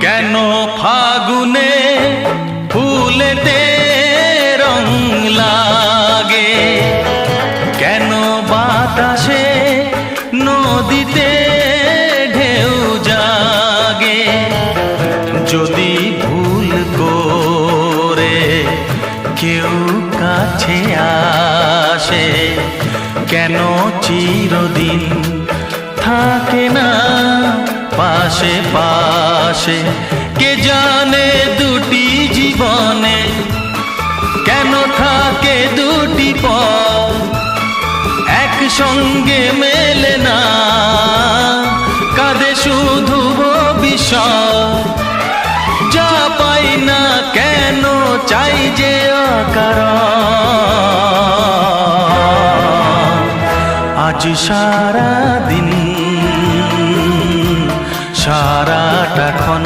কেন ফাগুনে ফুলেতে রং লাগে, কেন বাতাসে নদীতে ঢেউ জাগে। যদি ভুল করে কেউ কাছে আসে, কেন চিরদিন থাকে না পাশে পাশে। কে জানে দুটি জীবনে কেন থাকে দুটি পথ, একসঙ্গে মেলে না, কাঁদে শুধু ভবিষ্যৎ। যা পাই না কেন চাই যে অকারণ। আজ সারা দিন সারাটা ক্ষণ